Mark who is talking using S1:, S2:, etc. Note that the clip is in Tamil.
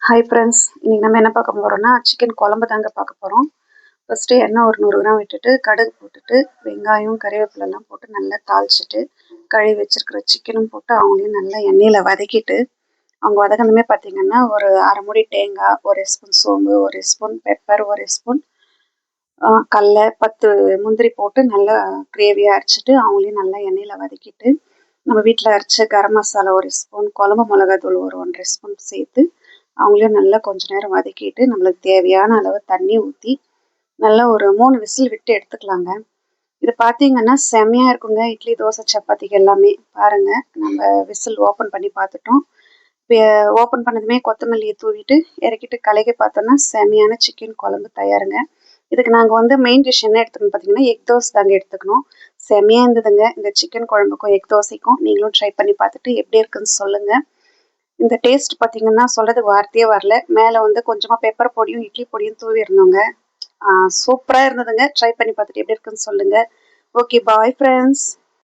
S1: ஹாய் ஃப்ரெண்ட்ஸ், இன்றைக்கி நம்ம என்ன பார்க்க போகிறோம்னா சிக்கன் குழம்பு தாங்க பார்க்க போகிறோம். ஃபஸ்ட்டு எண்ணெய் ஒரு 100 கிராம் விட்டுட்டு கடுகு போட்டுட்டு வெங்காயம் கறிவேப்பிலெல்லாம் போட்டு நல்லா தாளிச்சிட்டு கழுவி வச்சுருக்கிற சிக்கனும் போட்டு அவங்களையும் நல்லா எண்ணெயில் வதக்கிட்டு அவங்க வதக்கணுமே பார்த்திங்கன்னா ஒரு அரை மூடி தேங்காய், ஒரு ஸ்பூன் சோம்பு, ஒரு ஸ்பூன் பெப்பர், ஒரு ஸ்பூன் கடல, 10 முந்திரி போட்டு நல்லா கிரேவியாக அரைச்சிட்டு அவங்களையும் நல்லா எண்ணெயில் வதக்கிட்டு நம்ம வீட்டில் அரைச்ச கரம் மசாலா ஒரு ஸ்பூன், குழம்பு மிளகாத்தூள் ஒரு 1.5 ஸ்பூன் சேர்த்து அவங்களையும் நல்லா கொஞ்ச நேரம் வதக்கிட்டு நம்மளுக்கு தேவையான அளவு தண்ணி ஊற்றி நல்லா ஒரு 3 விசில் விட்டு எடுத்துக்கலாங்க. இது பார்த்தீங்கன்னா செம்மையாக இருக்குங்க. இட்லி, தோசை, சப்பாத்திக்கு எல்லாமே பாருங்கள். நம்ம விசில் ஓப்பன் பண்ணி பார்த்துட்டோம். இப்போ ஓப்பன் பண்ணதுமே கொத்தமல்லியை தூவிட்டு இறக்கிட்டு கலக்கி பார்த்தோன்னா செம்மையான சிக்கன் குழம்பு தயாருங்க. இதுக்கு நாங்கள் மெயின் டிஷ் என்ன எடுத்துக்கணும் பார்த்தீங்கன்னா எக் தோசை தாங்க எடுத்துக்கணும். செம்மையாக இருந்ததுங்க இந்த சிக்கன் குழம்புக்கும் எக் தோசைக்கும். நீங்களும் ட்ரை பண்ணி பார்த்துட்டு எப்படி இருக்குன்னு சொல்லுங்கள். இந்த டேஸ்ட் பார்த்தீங்கன்னா சொல்கிறதுக்கு வார்த்தையே வரல. மேலே கொஞ்சமாக பெப்பர் பொடியும் இட்லி பொடியும் தூவி இருந்தோங்க. சூப்பராக இருந்ததுங்க. ட்ரை பண்ணி பார்த்துட்டு எப்படி இருக்குன்னு சொல்லுங்கள். Okay, bye friends.